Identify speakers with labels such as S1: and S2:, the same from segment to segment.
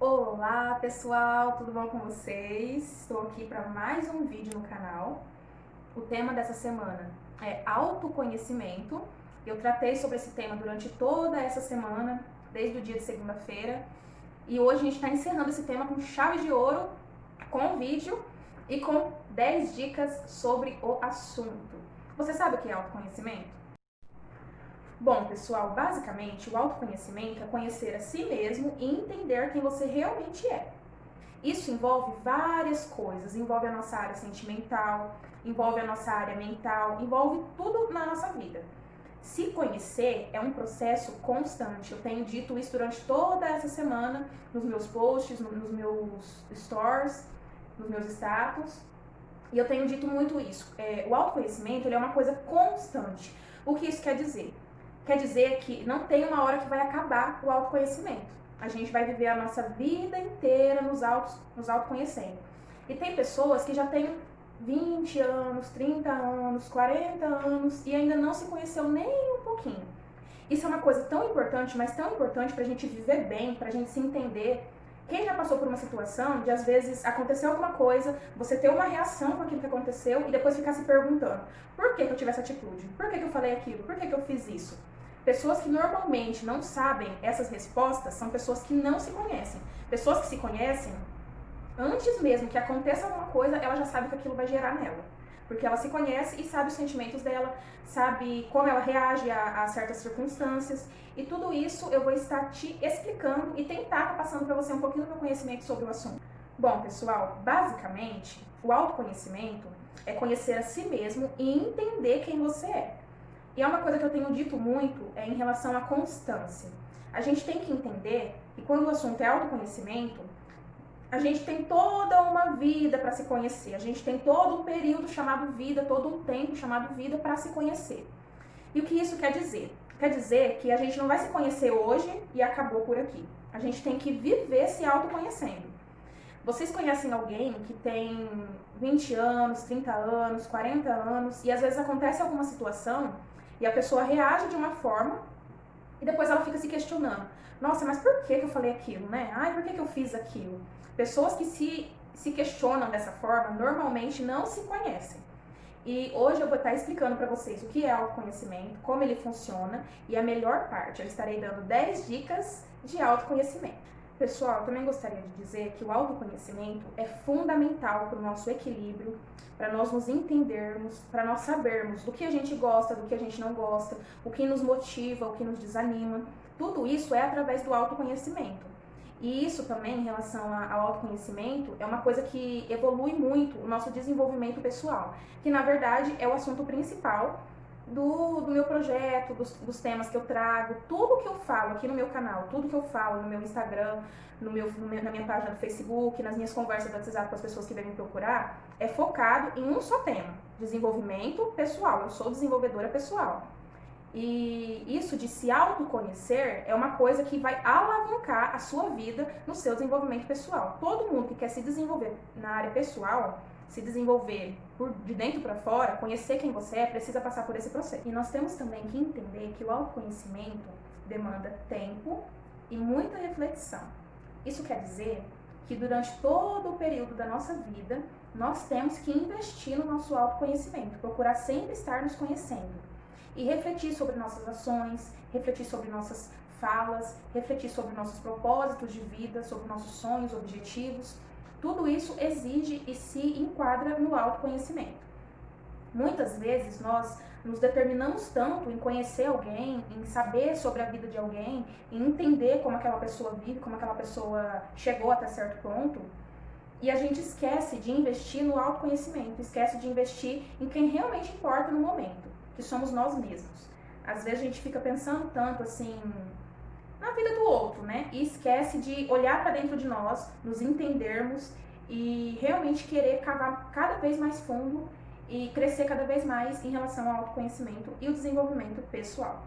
S1: Olá pessoal, tudo bom com vocês? Estou aqui para mais um vídeo no canal. O tema dessa semana é autoconhecimento. Eu tratei sobre esse tema durante toda essa semana, desde o dia de segunda-feira. E hoje a gente está encerrando esse tema com chave de ouro, com vídeo e com 10 dicas sobre o assunto. Você sabe o que é autoconhecimento? Bom, pessoal, basicamente o autoconhecimento é conhecer a si mesmo e entender quem você realmente é. Isso envolve várias coisas, envolve a nossa área sentimental, envolve a nossa área mental, envolve tudo na nossa vida. Se conhecer é um processo constante. Eu tenho dito isso durante toda essa semana, nos meus posts, nos meus stories, nos meus status. E eu tenho dito muito isso. O autoconhecimento ele é uma coisa constante. O que isso quer dizer? Quer dizer que não tem uma hora que vai acabar o autoconhecimento. A gente vai viver a nossa vida inteira nos autoconhecendo. E tem pessoas que já têm 20 anos, 30 anos, 40 anos e ainda não se conheceu nem um pouquinho. Isso é uma coisa tão importante, mas tão importante pra gente viver bem, pra gente se entender. Quem já passou por uma situação de às vezes aconteceu alguma coisa, você ter uma reação com aquilo que aconteceu e depois ficar se perguntando: por que eu tive essa atitude? Por que eu falei aquilo? Por que eu fiz isso? Pessoas que normalmente não sabem essas respostas são pessoas que não se conhecem. Pessoas que se conhecem, antes mesmo que aconteça alguma coisa, ela já sabe que aquilo vai gerar nela. Porque ela se conhece e sabe os sentimentos dela, sabe como ela reage a certas circunstâncias. E tudo isso eu vou estar te explicando e tentar estar passando para você um pouquinho do meu conhecimento sobre o assunto. Bom, pessoal, basicamente, o autoconhecimento é conhecer a si mesmo e entender quem você é. E é uma coisa que eu tenho dito muito em relação à constância. A gente tem que entender que quando o assunto é autoconhecimento, a gente tem toda uma vida para se conhecer. A gente tem todo um período chamado vida, todo um tempo chamado vida para se conhecer. E o que isso quer dizer? Quer dizer que a gente não vai se conhecer hoje e acabou por aqui. A gente tem que viver se autoconhecendo. Vocês conhecem alguém que tem 20 anos, 30 anos, 40 anos e às vezes acontece alguma situação e a pessoa reage de uma forma e depois ela fica se questionando. Nossa, mas por que eu falei aquilo, né? Ai, por que eu fiz aquilo? Pessoas que se questionam dessa forma normalmente não se conhecem. E hoje eu vou estar explicando para vocês o que é autoconhecimento, como ele funciona e a melhor parte. Eu estarei dando 10 dicas de autoconhecimento. Pessoal, eu também gostaria de dizer que o autoconhecimento é fundamental para o nosso equilíbrio, para nós nos entendermos, para nós sabermos do que a gente gosta, do que a gente não gosta, o que nos motiva, o que nos desanima. Tudo isso é através do autoconhecimento. E isso também, em relação ao autoconhecimento, é uma coisa que evolui muito o nosso desenvolvimento pessoal, que na verdade é o assunto principal do meu projeto, dos temas que eu trago, tudo que eu falo aqui no meu canal, tudo que eu falo no meu Instagram, na minha página do Facebook, nas minhas conversas do WhatsApp com as pessoas que vêm me procurar, é focado em um só tema: desenvolvimento pessoal. Eu sou desenvolvedora pessoal. E isso de se autoconhecer é uma coisa que vai alavancar a sua vida no seu desenvolvimento pessoal. Todo mundo que quer se desenvolver na área pessoal, se desenvolver de dentro para fora, conhecer quem você é, precisa passar por esse processo. E nós temos também que entender que o autoconhecimento demanda tempo e muita reflexão. Isso quer dizer que durante todo o período da nossa vida, nós temos que investir no nosso autoconhecimento, procurar sempre estar nos conhecendo. E refletir sobre nossas ações, refletir sobre nossas falas, refletir sobre nossos propósitos de vida, sobre nossos sonhos, objetivos. Tudo isso exige e se enquadra no autoconhecimento. Muitas vezes nós nos determinamos tanto em conhecer alguém, em saber sobre a vida de alguém, em entender como aquela pessoa vive, como aquela pessoa chegou até certo ponto, e a gente esquece de investir no autoconhecimento, esquece de investir em quem realmente importa no momento, que somos nós mesmos. Às vezes a gente fica pensando tanto assim na vida do outro, né? E esquece de olhar para dentro de nós, nos entendermos e realmente querer cavar cada vez mais fundo e crescer cada vez mais em relação ao autoconhecimento e o desenvolvimento pessoal.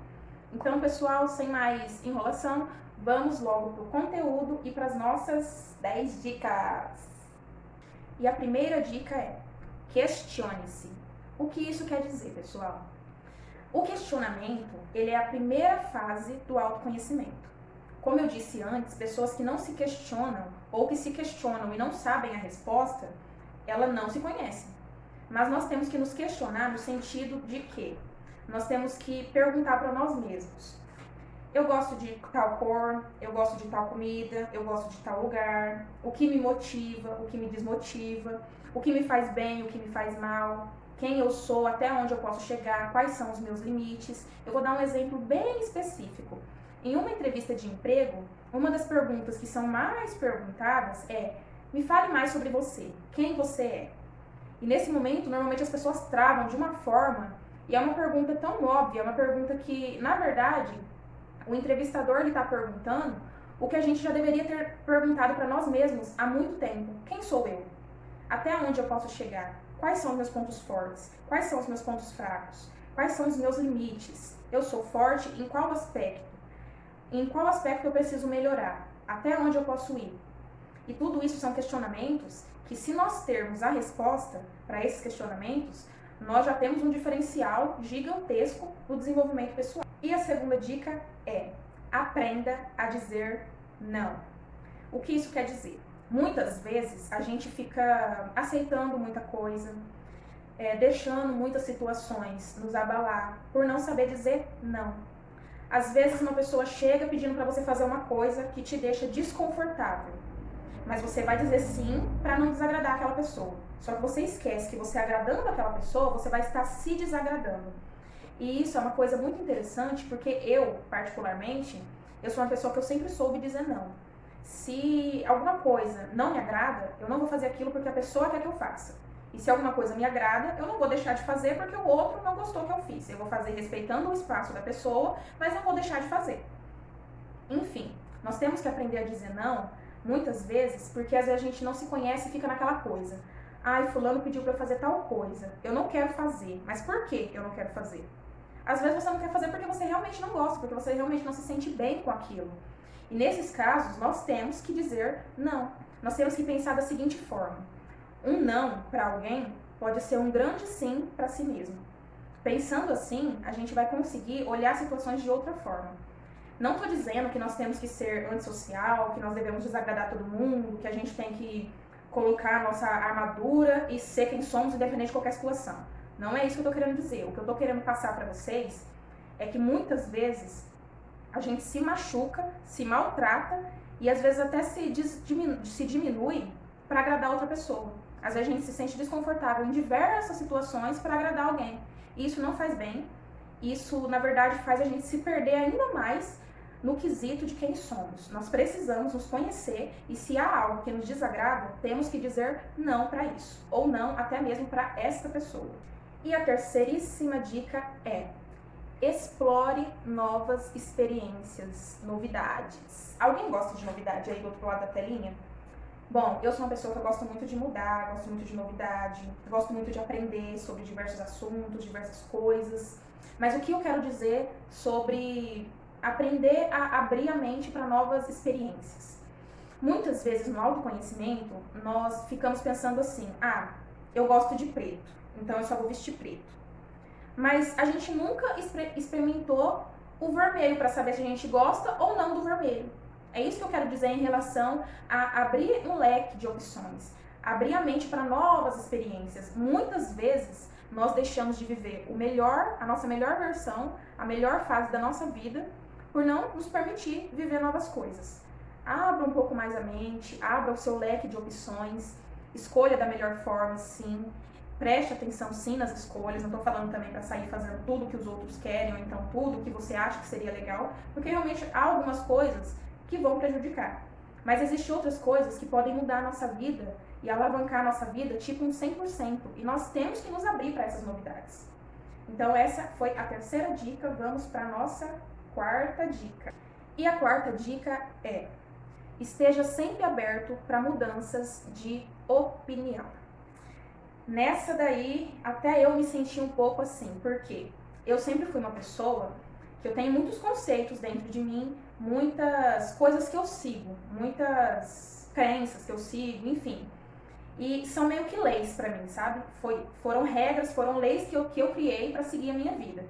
S1: Então, pessoal, sem mais enrolação, vamos logo para o conteúdo e para as nossas 10 dicas. E a primeira dica é: questione-se. O que isso quer dizer, pessoal? O questionamento, ele é a primeira fase do autoconhecimento. como eu disse antes, pessoas que não se questionam ou que se questionam e não sabem a resposta, ela não se conhecem. Mas nós temos que nos questionar no sentido de que nós temos que perguntar para nós mesmos. Eu gosto de tal cor, eu gosto de tal comida, eu gosto de tal lugar, o que me motiva, o que me desmotiva, o que me faz bem, o que me faz mal, quem eu sou, até onde eu posso chegar, quais são os meus limites. Eu vou dar um exemplo bem específico. Em uma entrevista de emprego, uma das perguntas que são mais perguntadas é: me fale mais sobre você, quem você é. E nesse momento, normalmente as pessoas travam de uma forma, e é uma pergunta tão óbvia, é uma pergunta que, na verdade, o entrevistador está perguntando o que a gente já deveria ter perguntado para nós mesmos há muito tempo. Quem sou eu? Até onde eu posso chegar? Quais são os meus pontos fortes? Quais são os meus pontos fracos? Quais são os meus limites? Eu sou forte em qual aspecto? Em qual aspecto eu preciso melhorar? Até onde eu posso ir? E tudo isso são questionamentos que, se nós termos a resposta para esses questionamentos, nós já temos um diferencial gigantesco no desenvolvimento pessoal. E a segunda dica é: aprenda a dizer não. O que isso quer dizer? Muitas vezes a gente fica aceitando muita coisa, deixando muitas situações nos abalar por não saber dizer não. Às vezes uma pessoa chega pedindo para você fazer uma coisa que te deixa desconfortável, mas você vai dizer sim para não desagradar aquela pessoa. Só que você esquece que você agradando aquela pessoa, você vai estar se desagradando. E isso é uma coisa muito interessante, porque eu, particularmente, eu sou uma pessoa que eu sempre soube dizer não. Se alguma coisa não me agrada, eu não vou fazer aquilo porque a pessoa quer que eu faça. E se alguma coisa me agrada, eu não vou deixar de fazer porque o outro não gostou que eu fiz. Eu vou fazer respeitando o espaço da pessoa, mas não vou deixar de fazer. Enfim, nós temos que aprender a dizer não, muitas vezes, porque às vezes a gente não se conhece e fica naquela coisa. Ai, fulano pediu pra eu fazer tal coisa, eu não quero fazer. Mas por que eu não quero fazer? Às vezes você não quer fazer porque você realmente não gosta, porque você realmente não se sente bem com aquilo. E nesses casos, nós temos que dizer não. Nós temos que pensar da seguinte forma: um não para alguém pode ser um grande sim para si mesmo. Pensando assim, a gente vai conseguir olhar situações de outra forma. Não estou dizendo que nós temos que ser antissocial, que nós devemos desagradar todo mundo, que a gente tem que colocar a nossa armadura e ser quem somos, independente de qualquer situação. Não é isso que eu estou querendo dizer. O que eu estou querendo passar para vocês é que muitas vezes a gente se machuca, se maltrata e às vezes até se diminui para agradar outra pessoa. Às vezes a gente se sente desconfortável em diversas situações para agradar alguém. E isso não faz bem. Isso, na verdade, faz a gente se perder ainda mais no quesito de quem somos. Nós precisamos nos conhecer e, se há algo que nos desagrada, temos que dizer não para isso. Ou não até mesmo para essa pessoa. E a terceiríssima dica é: explore novas experiências, novidades. Alguém gosta de novidade aí do outro lado da telinha? Bom, eu sou uma pessoa que eu gosto muito de mudar, gosto muito de novidade, gosto muito de aprender sobre diversos assuntos, diversas coisas. Mas o que eu quero dizer sobre aprender a abrir a mente para novas experiências? Muitas vezes no autoconhecimento, nós ficamos pensando assim: ah, eu gosto de preto, então eu só vou vestir preto. Mas a gente nunca experimentou o vermelho para saber se a gente gosta ou não do vermelho. É isso que eu quero dizer em relação a abrir um leque de opções, abrir a mente para novas experiências. Muitas vezes nós deixamos de viver a nossa melhor versão, a melhor fase da nossa vida, por não nos permitir viver novas coisas. Abra um pouco mais a mente, abra o seu leque de opções, escolha da melhor forma, sim. Preste atenção, sim, nas escolhas. Não estou falando também para sair fazendo tudo que os outros querem, ou então tudo que você acha que seria legal, porque realmente há algumas coisas que vão prejudicar. Mas existem outras coisas que podem mudar a nossa vida e alavancar a nossa vida tipo um 100%. E nós temos que nos abrir para essas novidades. Então essa foi a terceira dica. Vamos para a nossa quarta dica. E a quarta dica é: esteja sempre aberto para mudanças de opinião. Nessa daí, até eu me senti um pouco assim, porque eu sempre fui uma pessoa que eu tenho muitos conceitos dentro de mim, muitas coisas que eu sigo, muitas crenças que eu sigo, enfim. E são meio que leis pra mim, sabe? Foram regras, foram leis que eu criei pra seguir a minha vida.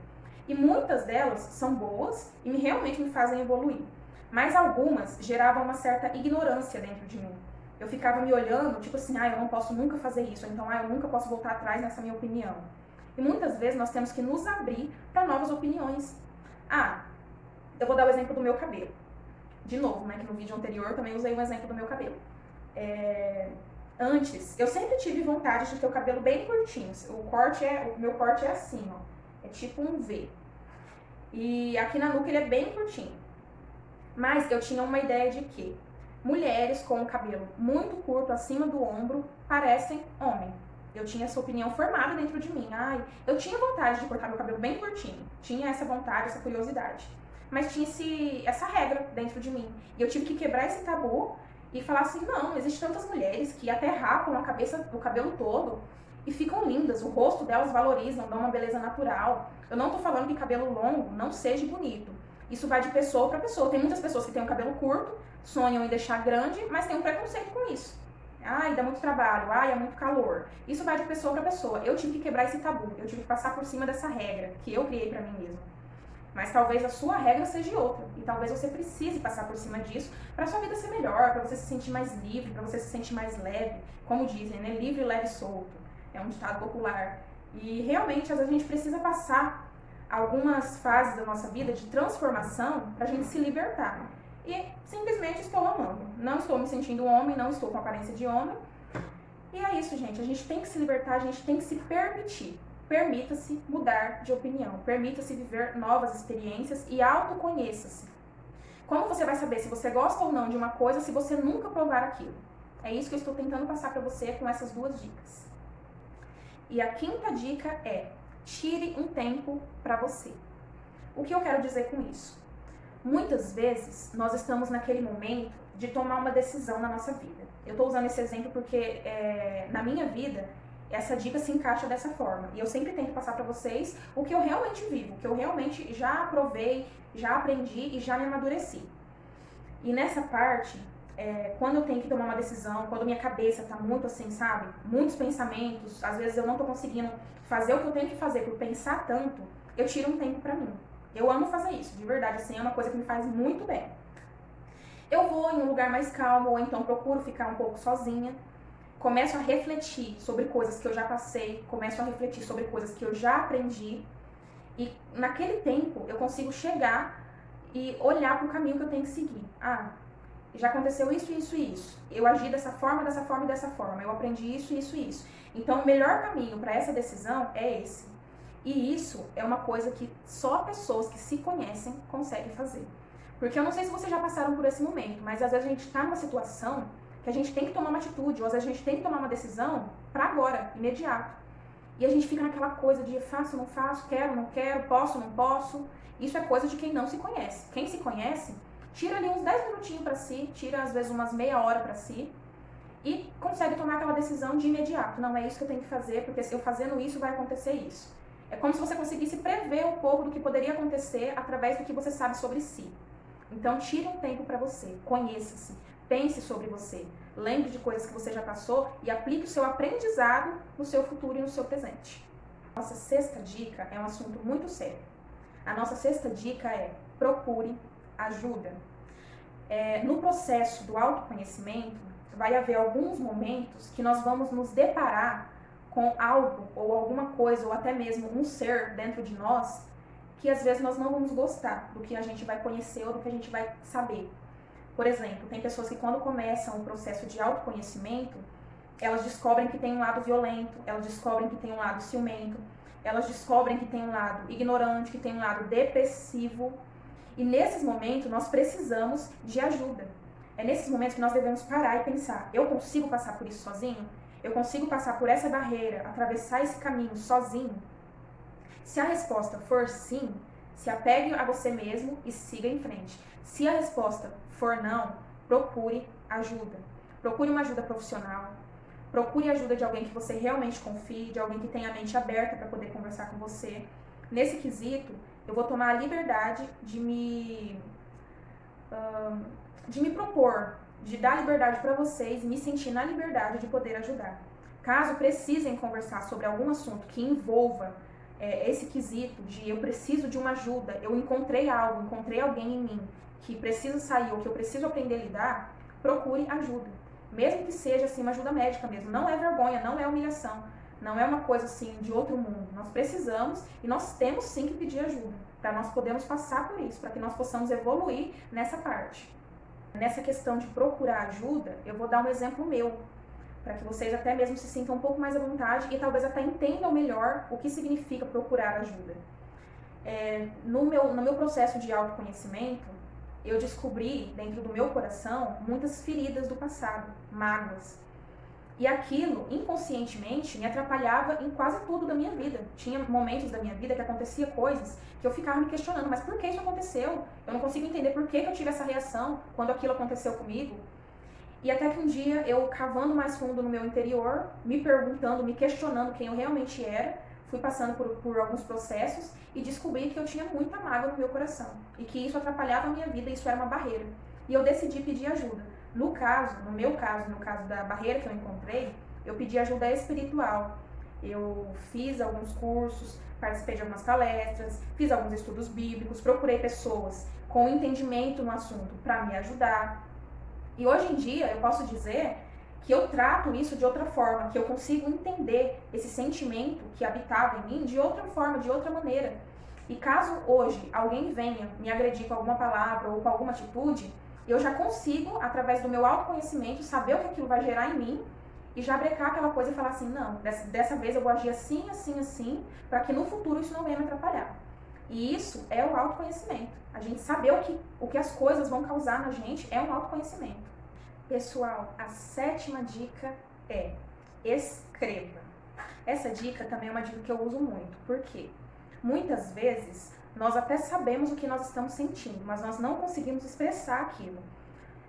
S1: E muitas delas são boas e realmente me fazem evoluir. mas algumas geravam uma certa ignorância dentro de mim. Eu ficava me olhando, tipo assim, eu não posso nunca fazer isso, ou então, eu nunca posso voltar atrás nessa minha opinião. E muitas vezes nós temos que nos abrir para novas opiniões. Eu vou dar o exemplo do meu cabelo. De novo, né, que no vídeo anterior eu também usei um exemplo do meu cabelo. Antes, eu sempre tive vontade de ter o cabelo bem curtinho. O meu corte é assim, ó. É tipo um V. E aqui na nuca ele é bem curtinho. Mas eu tinha uma ideia de que mulheres com o cabelo muito curto acima do ombro parecem homem. Eu tinha essa opinião formada dentro de mim. Eu tinha vontade de cortar meu cabelo bem curtinho. Tinha essa vontade, essa curiosidade. Mas tinha essa regra dentro de mim. E eu tive que quebrar esse tabu e falar assim, não, existem tantas mulheres que até rapam a cabeça, o cabelo todo e ficam lindas. O rosto delas valorizam, dão uma beleza natural. Eu não tô falando que cabelo longo não seja bonito. Isso vai de pessoa para pessoa. Tem muitas pessoas que têm um cabelo curto, sonham em deixar grande, mas tem um preconceito com isso. Dá muito trabalho, é muito calor. Isso vai de pessoa para pessoa. Eu tive que quebrar esse tabu, eu tive que passar por cima dessa regra que eu criei para mim mesma. Mas talvez a sua regra seja outra. E talvez você precise passar por cima disso para sua vida ser melhor, para você se sentir mais livre, para você se sentir mais leve. Como dizem, né? Livre, leve e solto. É um ditado popular. E realmente, às vezes, a gente precisa passar algumas fases da nossa vida de transformação para a gente se libertar. E simplesmente estou amando. Não estou me sentindo homem, não estou com aparência de homem. E é isso, gente. A gente tem que se libertar, a gente tem que se permitir. Permita-se mudar de opinião, permita-se viver novas experiências e autoconheça-se. Como você vai saber se você gosta ou não de uma coisa se você nunca provar aquilo? É isso que eu estou tentando passar para você com essas 2 dicas. E a 5ª dica é: tire um tempo para você. O que eu quero dizer com isso? Muitas vezes nós estamos naquele momento de tomar uma decisão na nossa vida. Eu estou usando esse exemplo porque na minha vida essa dica se encaixa dessa forma. E eu sempre tento passar para vocês o que eu realmente vivo, o que eu realmente já provei, já aprendi e já me amadureci. E nessa parte, quando eu tenho que tomar uma decisão, quando minha cabeça tá muito assim, sabe? Muitos pensamentos, às vezes eu não tô conseguindo fazer o que eu tenho que fazer por pensar tanto, eu tiro um tempo pra mim. Eu amo fazer isso, de verdade, assim, é uma coisa que me faz muito bem. Eu vou em um lugar mais calmo, ou então procuro ficar um pouco sozinha. Começo a refletir sobre coisas que eu já passei, começo a refletir sobre coisas que eu já aprendi. E naquele tempo eu consigo chegar e olhar para o caminho que eu tenho que seguir. Já aconteceu isso, isso e isso. Eu agi dessa forma, dessa forma e dessa forma. Eu aprendi isso, isso e isso. Então o melhor caminho para essa decisão é esse. E isso é uma coisa que só pessoas que se conhecem conseguem fazer. Porque eu não sei se vocês já passaram por esse momento, mas às vezes a gente está numa situação que a gente tem que tomar uma atitude, ou às vezes a gente tem que tomar uma decisão para agora, imediato. E a gente fica naquela coisa de faço, não faço, quero, não quero, posso, não posso. Isso é coisa de quem não se conhece. Quem se conhece, tira ali uns 10 minutinhos para si, tira às vezes umas meia hora para si e consegue tomar aquela decisão de imediato. Não, é isso que eu tenho que fazer, porque se eu fazendo isso vai acontecer isso. É como se você conseguisse prever um pouco do que poderia acontecer através do que você sabe sobre si. Então tire um tempo para você, conheça-se. Pense sobre você, lembre de coisas que você já passou e aplique o seu aprendizado no seu futuro e no seu presente. Nossa 6ª dica é um assunto muito sério. A nossa 6ª dica é: procure ajuda. No processo do autoconhecimento, vai haver alguns momentos que nós vamos nos deparar com algo ou alguma coisa ou até mesmo um ser dentro de nós que às vezes nós não vamos gostar do que a gente vai conhecer ou do que a gente vai saber. Por exemplo, tem pessoas que quando começam o processo de autoconhecimento, elas descobrem que tem um lado violento, elas descobrem que tem um lado ciumento, elas descobrem que tem um lado ignorante, que tem um lado depressivo. E nesses momentos nós precisamos de ajuda. É nesses momentos que nós devemos parar e pensar: eu consigo passar por isso sozinho? Eu consigo passar por essa barreira, atravessar esse caminho sozinho? Se a resposta for sim, se apegue a você mesmo e siga em frente. Se a resposta for não, procure ajuda. Procure uma ajuda profissional. Procure ajuda de alguém que você realmente confie, de alguém que tenha a mente aberta para poder conversar com você. Nesse quesito, eu vou tomar a liberdade de me propor, de dar liberdade para vocês, me sentir na liberdade de poder ajudar. Caso precisem conversar sobre algum assunto que envolva esse quesito de eu preciso de uma ajuda, eu encontrei algo, encontrei alguém em mim que precisa sair ou que eu preciso aprender a lidar, procure ajuda. Mesmo que seja assim uma ajuda médica mesmo. Não é vergonha, não é humilhação. Não é uma coisa assim de outro mundo. Nós precisamos e nós temos sim que pedir ajuda para nós podermos passar por isso, para que nós possamos evoluir nessa parte. Nessa questão de procurar ajuda, eu vou dar um exemplo meu, para que vocês até mesmo se sintam um pouco mais à vontade e talvez até entendam melhor o que significa procurar ajuda. No meu processo de autoconhecimento, eu descobri dentro do meu coração muitas feridas do passado, mágoas. E aquilo, inconscientemente, me atrapalhava em quase tudo da minha vida. Tinha momentos da minha vida que acontecia coisas que eu ficava me questionando, mas por que isso aconteceu? Eu não consigo entender por que eu tive essa reação quando aquilo aconteceu comigo. E até que um dia, eu cavando mais fundo no meu interior, me perguntando, me questionando quem eu realmente era, fui passando por alguns processos e descobri que eu tinha muita mágoa no meu coração. E que isso atrapalhava a minha vida, isso era uma barreira. E eu decidi pedir ajuda. No meu caso da barreira que eu encontrei, eu pedi ajuda espiritual. Eu fiz alguns cursos, participei de algumas palestras, fiz alguns estudos bíblicos, procurei pessoas com entendimento no assunto para me ajudar. E hoje em dia eu posso dizer que eu trato isso de outra forma, que eu consigo entender esse sentimento que habitava em mim de outra forma, de outra maneira. E caso hoje alguém venha me agredir com alguma palavra ou com alguma atitude, eu já consigo, através do meu autoconhecimento, saber o que aquilo vai gerar em mim e já brecar aquela coisa e falar assim, não, dessa vez eu vou agir assim, assim, assim, para que no futuro isso não venha me atrapalhar. E isso é o autoconhecimento. A gente saber o que as coisas vão causar na gente é um autoconhecimento. Pessoal, a 7ª dica é escreva. Essa dica também é uma dica que eu uso muito. Por quê? Muitas vezes nós até sabemos o que nós estamos sentindo, mas nós não conseguimos expressar aquilo.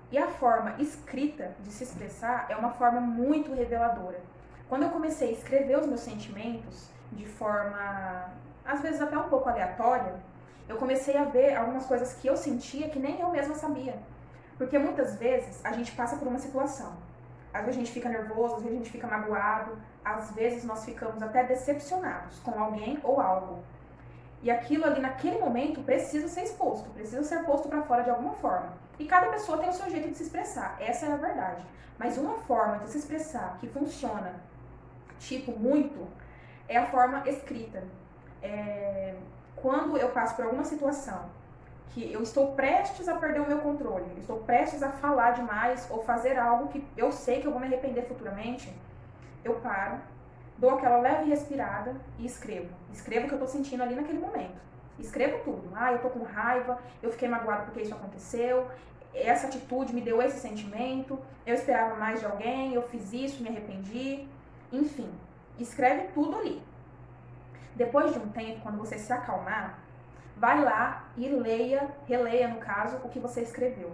S1: E a forma escrita de se expressar é uma forma muito reveladora. Quando eu comecei a escrever os meus sentimentos de forma, às vezes até um pouco aleatória, eu comecei a ver algumas coisas que eu sentia que nem eu mesma sabia. Porque muitas vezes a gente passa por uma situação. Às vezes a gente fica nervoso, às vezes a gente fica magoado, às vezes nós ficamos até decepcionados com alguém ou algo. E aquilo ali naquele momento precisa ser exposto, precisa ser posto para fora de alguma forma. E cada pessoa tem o seu jeito de se expressar, essa é a verdade. Mas uma forma de se expressar que funciona, tipo, muito, é a forma escrita. Quando eu passo por alguma situação que eu estou prestes a perder o meu controle, eu estou prestes a falar demais ou fazer algo que eu sei que eu vou me arrepender futuramente, eu paro, dou aquela leve respirada e escrevo. Escrevo o que eu tô sentindo ali naquele momento. Escrevo tudo. Eu tô com raiva, eu fiquei magoado porque isso aconteceu, essa atitude me deu esse sentimento, eu esperava mais de alguém, eu fiz isso, me arrependi. Enfim, escreve tudo ali. Depois de um tempo, quando você se acalmar, vai lá e releia no caso, o que você escreveu.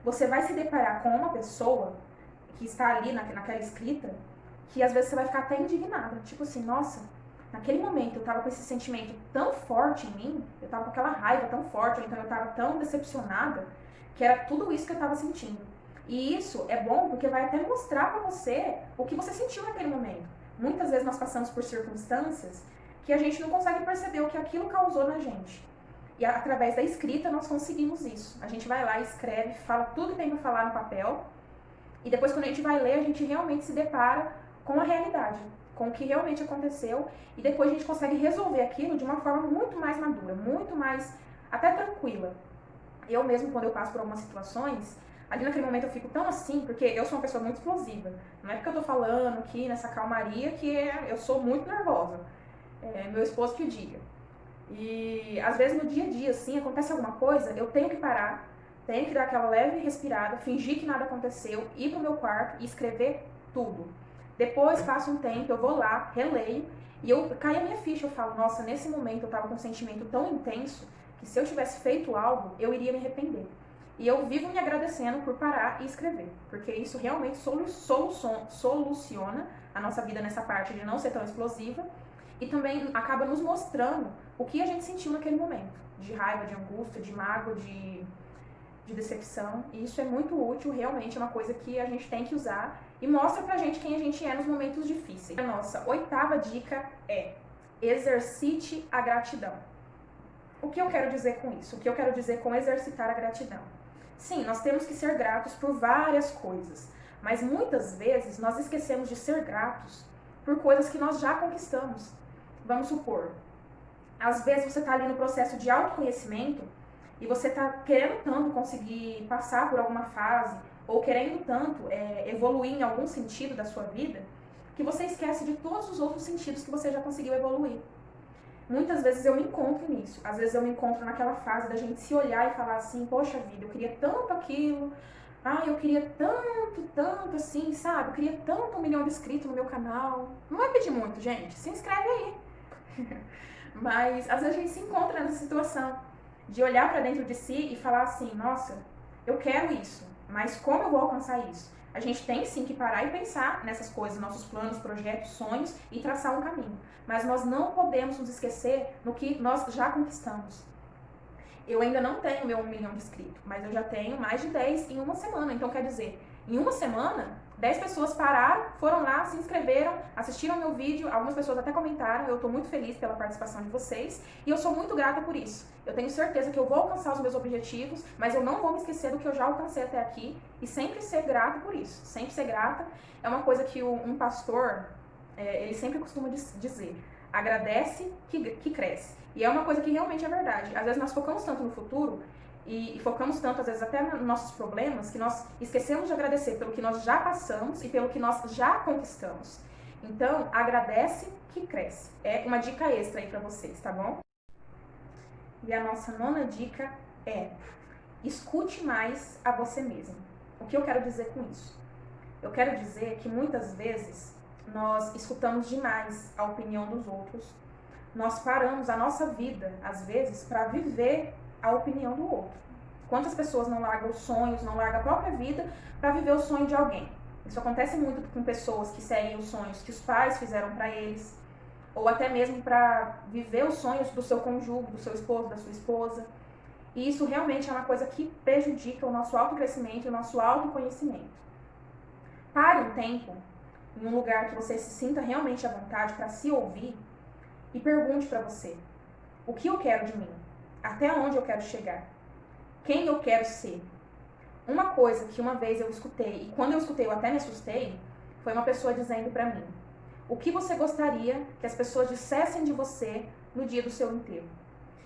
S1: Você vai se deparar com uma pessoa que está ali naquela escrita, que às vezes você vai ficar até indignada, tipo assim, nossa, naquele momento eu tava com esse sentimento tão forte em mim, eu tava com aquela raiva tão forte, ou então eu tava tão decepcionada, que era tudo isso que eu tava sentindo. E isso é bom porque vai até mostrar pra você o que você sentiu naquele momento. Muitas vezes nós passamos por circunstâncias que a gente não consegue perceber o que aquilo causou na gente. E através da escrita nós conseguimos isso. A gente vai lá, escreve, fala tudo que tem pra falar no papel, e depois quando a gente vai ler, a gente realmente se depara com a realidade, com o que realmente aconteceu, e depois a gente consegue resolver aquilo de uma forma muito mais madura, muito mais, até tranquila. Eu mesmo, quando eu passo por algumas situações, ali naquele momento eu fico tão assim, porque eu sou uma pessoa muito explosiva. Não é porque eu tô falando aqui nessa calmaria que eu sou muito nervosa. Meu esposo que o diga. E às vezes no dia a dia, assim, acontece alguma coisa, eu tenho que parar, tenho que dar aquela leve respirada, fingir que nada aconteceu, ir pro meu quarto e escrever tudo. Depois, passa um tempo, eu vou lá, releio, e cai a minha ficha, eu falo, nossa, nesse momento eu tava com um sentimento tão intenso, que se eu tivesse feito algo, eu iria me arrepender. E eu vivo me agradecendo por parar e escrever, porque isso realmente soluciona a nossa vida nessa parte de não ser tão explosiva, e também acaba nos mostrando o que a gente sentiu naquele momento, de raiva, de angústia, de mágoa, de decepção. E isso é muito útil, realmente é uma coisa que a gente tem que usar e mostra pra gente quem a gente é nos momentos difíceis. A nossa 8ª dica é: exercite a gratidão. O que eu quero dizer com isso? O que eu quero dizer com exercitar a gratidão? Sim, nós temos que ser gratos por várias coisas, mas muitas vezes nós esquecemos de ser gratos por coisas que nós já conquistamos. Vamos supor, às vezes você está ali no processo de autoconhecimento e você está querendo tanto conseguir passar por alguma fase ou querendo tanto evoluir em algum sentido da sua vida, que você esquece de todos os outros sentidos que você já conseguiu evoluir. Muitas vezes eu me encontro nisso. Às vezes eu me encontro naquela fase da gente se olhar e falar assim, poxa vida, eu queria tanto aquilo, eu queria tanto assim, sabe? Eu queria tanto 1 milhão de inscritos no meu canal. Não é pedir muito, gente, se inscreve aí. Mas às vezes a gente se encontra nessa situação de olhar para dentro de si e falar assim, nossa, eu quero isso, mas como eu vou alcançar isso? A gente tem sim que parar e pensar nessas coisas, nossos planos, projetos, sonhos e traçar um caminho. Mas nós não podemos nos esquecer no que nós já conquistamos. Eu ainda não tenho meu 1 milhão de inscritos, mas eu já tenho mais de 10 em uma semana. Então quer dizer, em uma semana, 10 pessoas pararam, foram lá, se inscreveram, assistiram meu vídeo, algumas pessoas até comentaram, eu estou muito feliz pela participação de vocês e eu sou muito grata por isso. Eu tenho certeza que eu vou alcançar os meus objetivos, mas eu não vou me esquecer do que eu já alcancei até aqui e sempre ser grata por isso. Sempre ser grata é uma coisa que um pastor, ele sempre costuma dizer, agradece que cresce. E é uma coisa que realmente é verdade. Às vezes nós focamos tanto no futuro e focamos tanto, às vezes, até nos nossos problemas, que nós esquecemos de agradecer pelo que nós já passamos e pelo que nós já conquistamos. Então, agradece que cresce. É uma dica extra aí pra vocês, tá bom? E a nossa 9ª dica é: escute mais a você mesmo. O que eu quero dizer com isso? Eu quero dizer que muitas vezes nós escutamos demais a opinião dos outros. Nós paramos a nossa vida, às vezes, para viver a opinião do outro. Quantas pessoas não largam os sonhos, não largam a própria vida para viver o sonho de alguém? Isso acontece muito com pessoas que seguem os sonhos que os pais fizeram para eles, ou até mesmo para viver os sonhos do seu cônjuge, do seu esposo, da sua esposa. E isso realmente é uma coisa que prejudica o nosso autocrescimento e o nosso autoconhecimento. Pare um tempo em um lugar que você se sinta realmente à vontade para se ouvir e pergunte para você: o que eu quero de mim? Até onde eu quero chegar? Quem eu quero ser? Uma coisa que uma vez eu escutei, e quando eu escutei eu até me assustei, foi uma pessoa dizendo para mim: o que você gostaria que as pessoas dissessem de você no dia do seu enterro?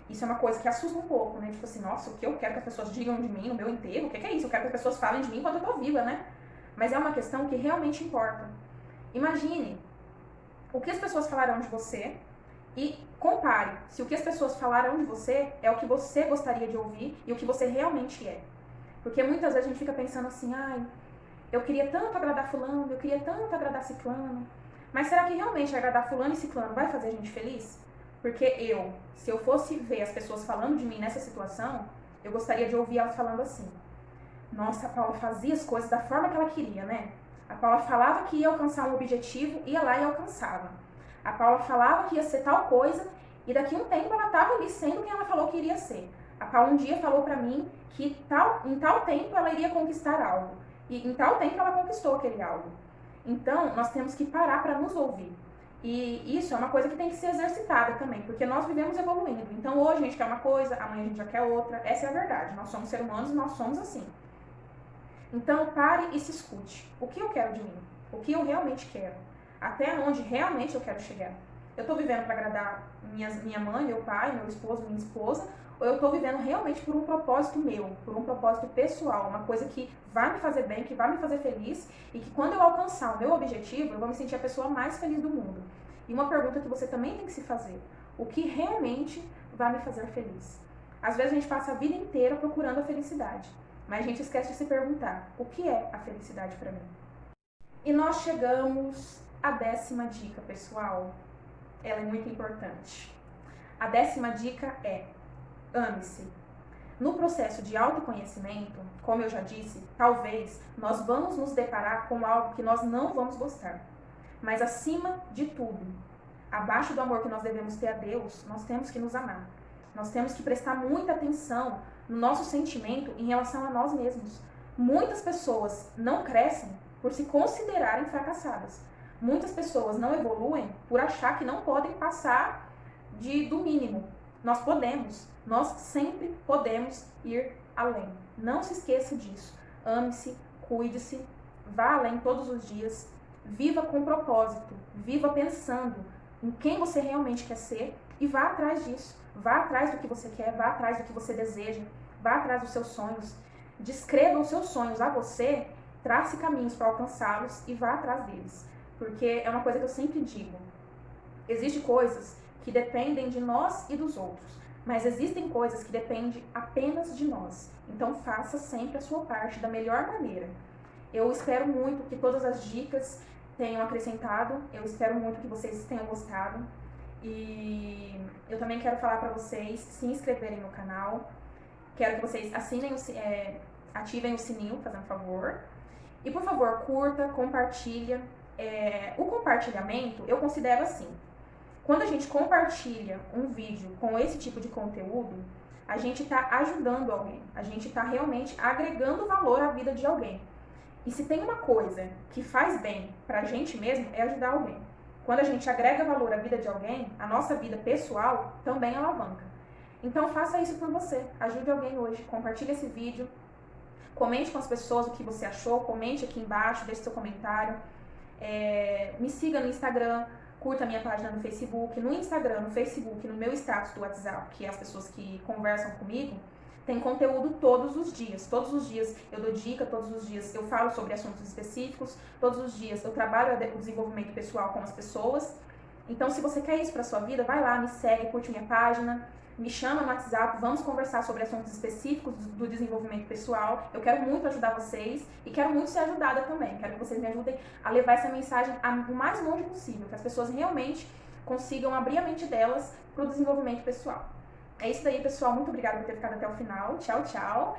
S1: Isso é uma coisa que assusta um pouco, né? Tipo assim, nossa, o que eu quero que as pessoas digam de mim no meu enterro? O que é isso? Eu quero que as pessoas falem de mim enquanto eu tô viva, né? Mas é uma questão que realmente importa. Imagine o que as pessoas falarão de você e compare se o que as pessoas falaram de você é o que você gostaria de ouvir e o que você realmente é. Porque muitas vezes a gente fica pensando assim, eu queria tanto agradar fulano, eu queria tanto agradar ciclano, mas será que realmente agradar fulano e ciclano vai fazer a gente feliz? Porque se eu fosse ver as pessoas falando de mim nessa situação, eu gostaria de ouvir elas falando assim: nossa, a Paula fazia as coisas da forma que ela queria, né? A Paula falava que ia alcançar um objetivo, ia lá e alcançava. A Paula falava que ia ser tal coisa e daqui a um tempo ela estava ali sendo quem ela falou que iria ser. A Paula um dia falou pra mim que em tal tempo ela iria conquistar algo. E em tal tempo ela conquistou aquele algo. Então, nós temos que parar para nos ouvir. E isso é uma coisa que tem que ser exercitada também, porque nós vivemos evoluindo. Então, hoje a gente quer uma coisa, amanhã a gente já quer outra. Essa é a verdade. Nós somos seres humanos e nós somos assim. Então, pare e se escute. O que eu quero de mim? O que eu realmente quero? Até onde realmente eu quero chegar? Eu estou vivendo para agradar minha mãe, meu pai, meu esposo, minha esposa, ou eu estou vivendo realmente por um propósito meu, por um propósito pessoal, uma coisa que vai me fazer bem, que vai me fazer feliz e que quando eu alcançar o meu objetivo, eu vou me sentir a pessoa mais feliz do mundo. E uma pergunta que você também tem que se fazer: o que realmente vai me fazer feliz? Às vezes a gente passa a vida inteira procurando a felicidade, mas a gente esquece de se perguntar: o que é a felicidade para mim? E nós chegamos à 10ª dica, pessoal. Ela é muito importante. A 10ª dica é: ame-se. No processo de autoconhecimento, como eu já disse, talvez nós vamos nos deparar com algo que nós não vamos gostar. Mas acima de tudo, abaixo do amor que nós devemos ter a Deus, nós temos que nos amar. Nós temos que prestar muita atenção no nosso sentimento em relação a nós mesmos. Muitas pessoas não crescem por se considerarem fracassadas. Muitas pessoas não evoluem por achar que não podem passar do mínimo. nós sempre podemos ir além. Não se esqueça disso. Ame-se, cuide-se, vá além todos os dias, viva com propósito, viva pensando em quem você realmente quer ser e vá atrás disso. Vá atrás do que você quer, vá atrás do que você deseja, vá atrás dos seus sonhos. Descreva os seus sonhos a você, trace caminhos para alcançá-los e vá atrás deles. Porque é uma coisa que eu sempre digo. Existem coisas que dependem de nós e dos outros, mas existem coisas que dependem apenas de nós. Então faça sempre a sua parte da melhor maneira. Eu espero muito que todas as dicas tenham acrescentado, eu espero muito que vocês tenham gostado. E eu também quero falar para vocês se inscreverem no canal. Quero que vocês ativem o sininho, fazendo favor. E por favor, curta, compartilha. O compartilhamento eu considero assim. Quando a gente compartilha um vídeo com esse tipo de conteúdo, a gente está ajudando alguém. A gente está realmente agregando valor à vida de alguém. E se tem uma coisa que faz bem pra gente mesmo, é ajudar alguém. Quando a gente agrega valor à vida de alguém, a nossa vida pessoal também alavanca. Então faça isso por você. Ajude alguém hoje. Compartilhe esse vídeo. Comente com as pessoas o que você achou. Comente aqui embaixo, deixe seu comentário. Me siga no Instagram. Curta a minha página no Facebook. No Instagram, no Facebook, no meu status do WhatsApp, que é as pessoas que conversam comigo, tem conteúdo todos os dias. Todos os dias eu dou dica, todos os dias eu falo sobre assuntos específicos, todos os dias eu trabalho o desenvolvimento pessoal com as pessoas. Então, se você quer isso para sua vida, vai lá, me segue, curte minha página, me chama no WhatsApp, vamos conversar sobre assuntos específicos do desenvolvimento pessoal. Eu quero muito ajudar vocês e quero muito ser ajudada também. Quero que vocês me ajudem a levar essa mensagem o mais longe possível, que as pessoas realmente consigam abrir a mente delas para o desenvolvimento pessoal. É isso daí, pessoal. Muito obrigada por ter ficado até o final. Tchau, tchau.